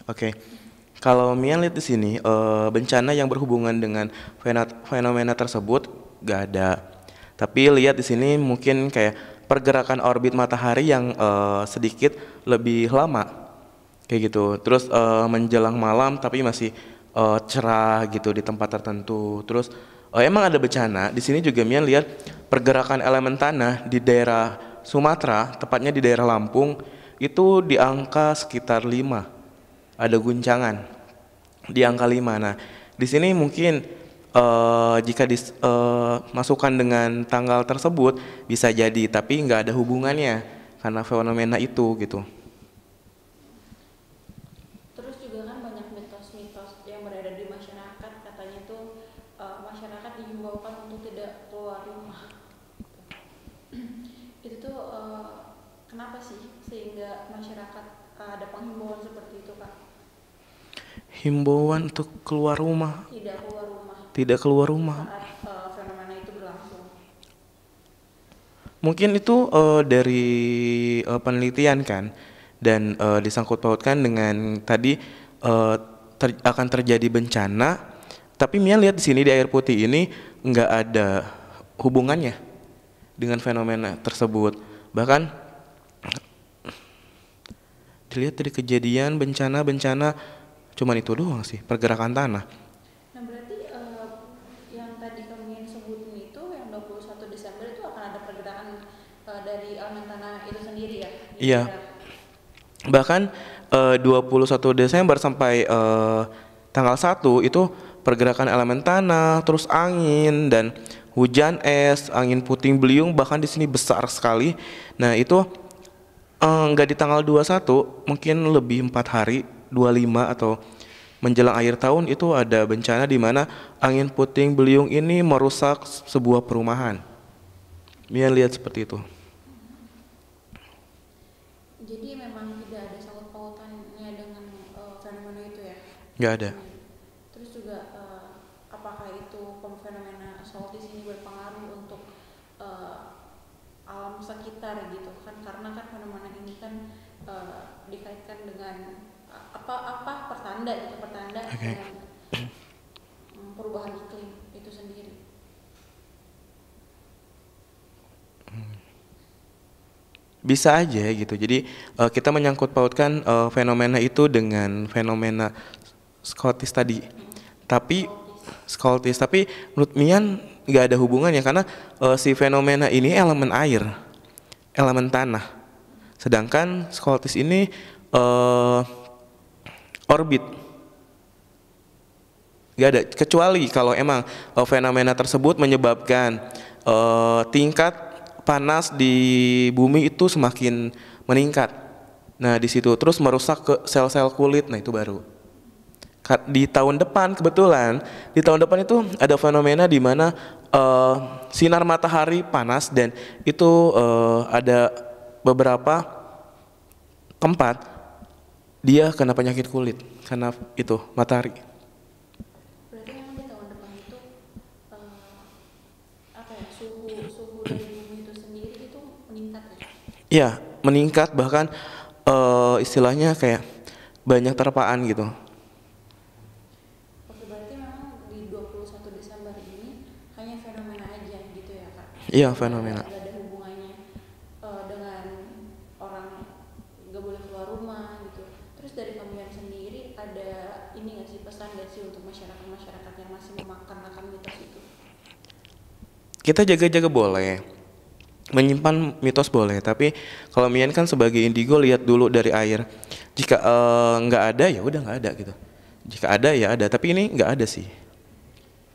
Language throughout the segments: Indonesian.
Oke. Kalau Mian lihat di sini, bencana yang berhubungan dengan fenomena tersebut gak ada. Tapi lihat di sini mungkin kayak pergerakan orbit matahari yang sedikit lebih lama, kayak gitu. Terus menjelang malam tapi masih cerah gitu di tempat tertentu. Terus emang ada bencana. Di sini juga Mian lihat pergerakan elemen tanah di daerah Sumatera, tepatnya di daerah Lampung, itu di angka sekitar 5. Ada guncangan di angka 5. Nah, di sini mungkin jika masukkan dengan tanggal tersebut bisa jadi, tapi nggak ada hubungannya karena fenomena itu gitu. Terus juga kan banyak mitos-mitos yang berada di masyarakat, katanya tuh masyarakat dihimbaukan untuk tidak keluar rumah. Itu tuh kenapa sih sehingga masyarakat ada penghimbauan seperti itu, Kak? Himbauan untuk keluar rumah, Tidak keluar rumah tidak keluar rumah. saat fenomena itu berlangsung. Mungkin itu dari penelitian kan, dan disangkut pautkan dengan tadi akan terjadi bencana. Tapi Mia lihat di sini di air putih ini nggak ada hubungannya dengan fenomena tersebut. Bahkan dilihat dari kejadian bencana-bencana cuman itu doang sih, pergerakan tanah. Nah, berarti yang tadi kami sebutin itu yang 21 Desember itu akan ada pergerakan dari elemen tanah itu sendiri ya di Iya, daerah. bahkan 21 Desember sampai tanggal 1 itu pergerakan elemen tanah, terus angin dan hujan es, angin puting beliung bahkan di sini besar sekali. Nah, itu nggak di tanggal 21, mungkin lebih 4 hari, 25 atau menjelang akhir tahun itu ada bencana di mana angin puting beliung ini merusak sebuah perumahan. Mia lihat seperti itu. Jadi memang tidak ada sangkut pautannya dengan fenomena itu ya. Nggak ada. Terus juga apakah itu fenomena solstice ini berpengaruh untuk alam sekitar gitu kan, karena kan fenomena ini kan dikaitkan dengan apa pertanda gitu, pertanda Oke. dengan perubahan iklim itu sendiri. Bisa aja gitu. Jadi kita menyangkut pautkan fenomena itu dengan fenomena Scottish tadi. Tapi Tapi menurut Mian nggak ada hubungannya karena si fenomena ini elemen air, elemen tanah. Sedangkan Scottish ini eh, orbit. Nggak ada, kecuali kalau emang fenomena tersebut menyebabkan tingkat panas di bumi itu semakin meningkat. Nah, di situ terus merusak ke sel-sel kulit. Nah, itu baru. Di tahun depan kebetulan di tahun depan itu ada fenomena di mana sinar matahari panas dan itu ada beberapa tempat dia kena penyakit kulit karena itu matahari. Berarti memang di tahun depan itu apa ya, suhu suhu dari bumi itu sendiri itu meningkat ya. Iya, meningkat bahkan istilahnya kayak banyak terpaan gitu. Oke, berarti memang di 21 Desember ini hanya fenomena aja gitu ya, Kak. Iya, Nggak ada, fenomena. nggak ada hubungannya dengan orang nggak boleh keluar rumah gitu. Terus dari kalian sendiri ada ini nggak sih, pesan nggak sih untuk masyarakat-masyarakat yang masih memakan mitos itu? Kita jaga-jaga boleh, menyimpan mitos boleh, tapi kalau Mian kan sebagai indigo lihat dulu dari air. Jika nggak ada ya udah nggak ada gitu. Jika ada ya ada, tapi ini nggak ada sih.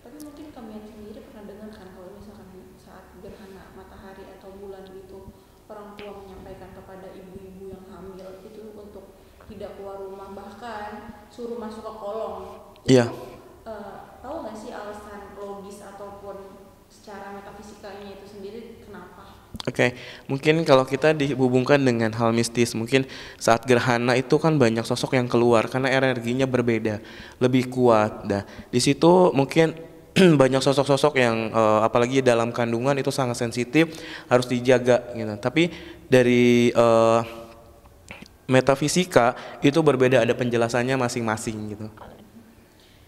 Tapi mungkin kalian sendiri pernah dengar kan kalau misalkan saat gerhana matahari atau bulan gitu, orang tua menyampaikan kepada ibu-ibu yang hamil itu untuk tidak keluar rumah, bahkan suruh masuk ke kolong. Itu Iya. tahu nggak sih alasan logis ataupun secara metafisikanya itu sendiri kenapa? Oke, mungkin kalau kita dihubungkan dengan hal mistis, mungkin saat gerhana itu kan banyak sosok yang keluar karena energinya berbeda, lebih kuat. Dah, di situ mungkin banyak sosok-sosok yang apalagi dalam kandungan itu sangat sensitif, harus dijaga gitu. Tapi dari metafisika itu berbeda, ada penjelasannya masing-masing gitu.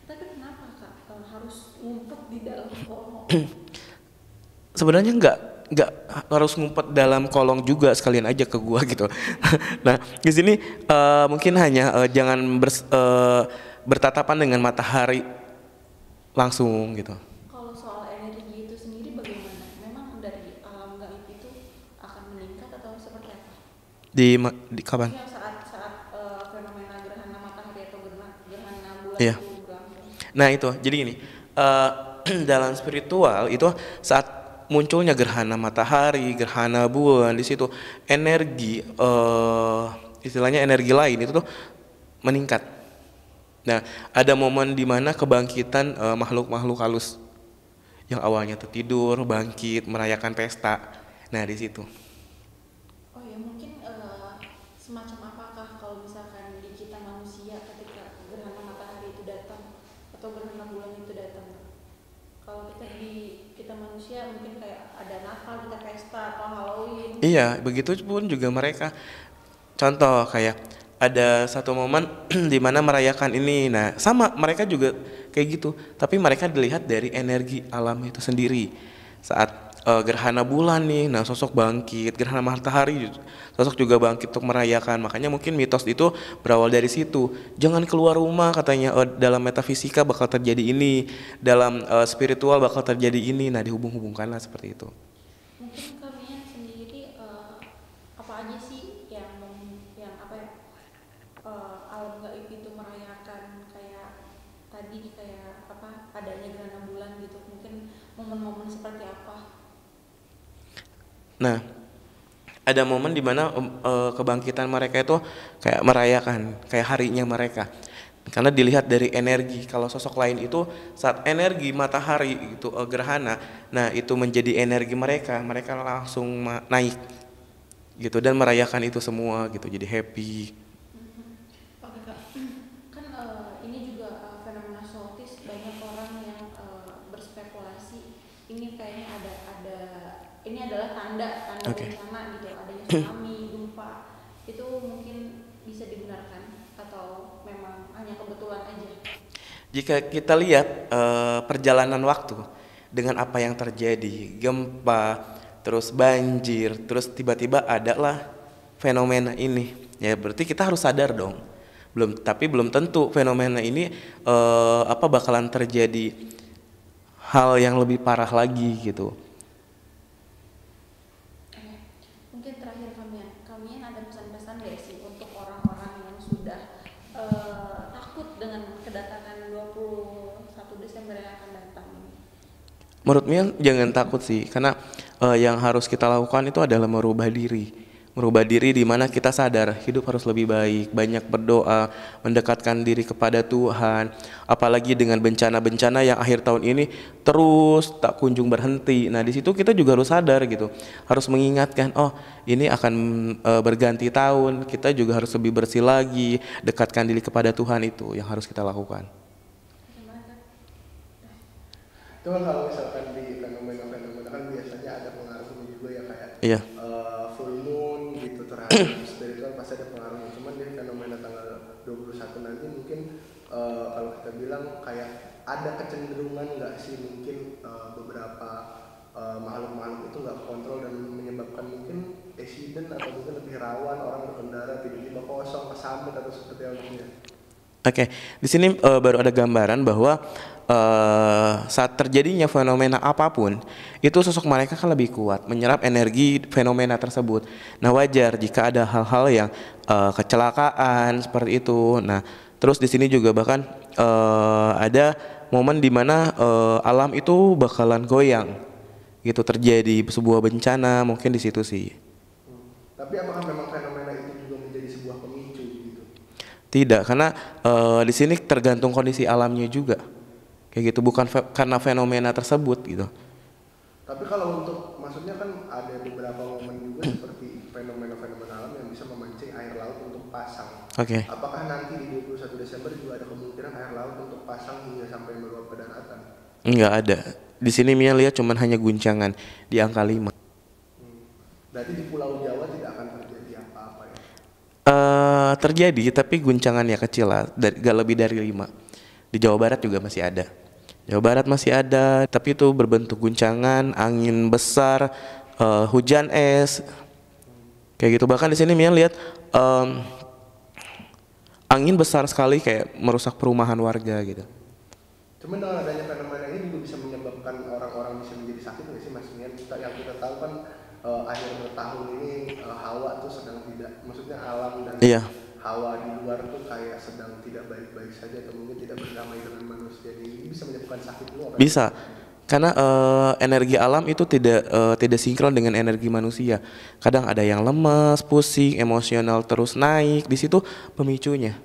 Tapi kenapa Kak harus ngumpet di dalam kolong? Sebenarnya nggak harus ngumpet dalam kolong juga, sekalian aja ke gua gitu. Nah di sini mungkin hanya jangan bertatapan dengan matahari langsung gitu. Kalau soal energi itu sendiri bagaimana? Memang dari alam gaib itu akan meningkat atau seperti apa? Di kapan? Maksudnya saat fenomena gerhana matahari atau gerhana bulan Iya. itu berlangsung. Nah itu jadi gini, dalam spiritual itu saat munculnya gerhana matahari, gerhana bulan, di situ energi istilahnya energi lain itu tuh meningkat. Nah ada momen dimana kebangkitan makhluk-makhluk halus yang awalnya tertidur bangkit merayakan pesta. Nah di situ. Oh ya mungkin semacam apakah kalau misalkan di kita manusia ketika gerhana matahari itu datang atau gerhana bulan itu datang? Kalau kita manusia mungkin kayak ada Natal kita pesta atau Halloween. Iya, begitu pun juga mereka. Contoh kayak ada satu momen di mana merayakan ini. Nah, sama mereka juga kayak gitu. Tapi mereka dilihat dari energi alam itu sendiri. Saat gerhana bulan nih, nah sosok bangkit, gerhana matahari sosok juga bangkit untuk merayakan. Makanya mungkin mitos itu berawal dari situ. Jangan keluar rumah katanya, dalam metafisika bakal terjadi ini, dalam spiritual bakal terjadi ini. Nah, dihubung-hubungkanlah seperti itu. Mungkin kalian sendiri apa aja sih yang apa ya alam gaib itu merayakan kayak tadi kayak apa adanya gerhana bulan gitu, mungkin momen-momen seperti apa? Nah, ada momen di mana kebangkitan mereka itu kayak merayakan, kayak harinya mereka. Karena dilihat dari energi, kalau sosok lain itu saat energi matahari itu gerhana, nah itu menjadi energi mereka, mereka langsung naik gitu dan merayakan itu semua gitu, jadi happy. Oke Kak, kan ini juga fenomena zootis, banyak orang yang berspekulasi ini kayaknya ada ini adalah tanda Oke. bencana gitu, adanya tsunami, gempa, itu mungkin bisa dibenarkan atau memang hanya kebetulan aja? Jika kita lihat perjalanan waktu dengan apa yang terjadi, gempa, terus banjir, terus tiba-tiba adalah fenomena ini, ya berarti kita harus sadar dong. Tapi belum tentu fenomena ini bakalan terjadi hal yang lebih parah lagi gitu. Mungkin terakhir kalian ada pesan-pesan nggak sih untuk orang-orang yang sudah takut dengan kedatangan 21 Desember yang akan datang ini? Menurut Mian jangan takut sih, karena yang harus kita lakukan itu adalah merubah diri di mana kita sadar hidup harus lebih baik, banyak berdoa, mendekatkan diri kepada Tuhan. Apalagi dengan bencana-bencana yang akhir tahun ini terus tak kunjung berhenti. Nah di situ kita juga harus sadar gitu, harus mengingatkan, oh ini akan berganti tahun, kita juga harus lebih bersih lagi, dekatkan diri kepada Tuhan, itu yang harus kita lakukan. Itu kan kalau misalkan di fenomena-fenomena kan biasanya ada pengaruhnya juga ya kayak Iya. full moon gitu terhadap spiritual pasti ada pengaruhnya. Cuman di fenomena tanggal 21 nanti mungkin kalau kita bilang kayak ada kecenderungan nggak sih mungkin beberapa makhluk-makhluk itu nggak kontrol dan menyebabkan mungkin accident atau mungkin lebih rawan orang berkendara tiba-tiba kosong kesambet atau seperti apa ya. Oke, di sini baru ada gambaran bahwa saat terjadinya fenomena apapun, itu sosok mereka kan lebih kuat menyerap energi fenomena tersebut. Nah wajar jika ada hal-hal yang kecelakaan seperti itu. Nah terus di sini juga bahkan ada momen dimana alam itu bakalan goyang, gitu, terjadi sebuah bencana mungkin di situ sih. Tapi apakah memang fenomena itu juga menjadi sebuah pemicu gitu? Tidak, karena di sini tergantung kondisi alamnya juga. Kayak gitu, bukan karena fenomena tersebut gitu. Tapi kalau untuk maksudnya kan ada beberapa momen juga seperti fenomena-fenomena alam yang bisa memancing air laut untuk pasang. Oke. Apakah nanti di 21 Desember juga ada kemungkinan air laut untuk pasang hingga sampai meluap ke daratan? Enggak ada. Di sini Mia lihat cuman hanya guncangan di angka 5. Berarti di Pulau Jawa tidak akan terjadi apa-apa ya? Terjadi, tapi guncangannya kecil lah, gak lebih dari 5. Di Jawa Barat juga masih ada. Jawa Barat masih ada, tapi itu berbentuk guncangan, angin besar, hujan es, kayak gitu. Bahkan di sini Mian lihat angin besar sekali kayak merusak perumahan warga gitu. Cuman dengan adanya fenomena ini juga bisa menyebabkan orang-orang bisa menjadi sakit nggak sih Mas Mian? Yang kita tahu kan akhir tahun ini hawa tuh sedang tidak, maksudnya alam dan Iya. hawa di luar tuh kayak sedang tidak baik-baik saja atau mungkin tidak berdamai dengan manusia. Ini bisa menyebabkan sakit lu apa? Bisa. Karena energi alam itu tidak sinkron dengan energi manusia. Kadang ada yang lemas, pusing, emosional terus naik. Di situ pemicunya.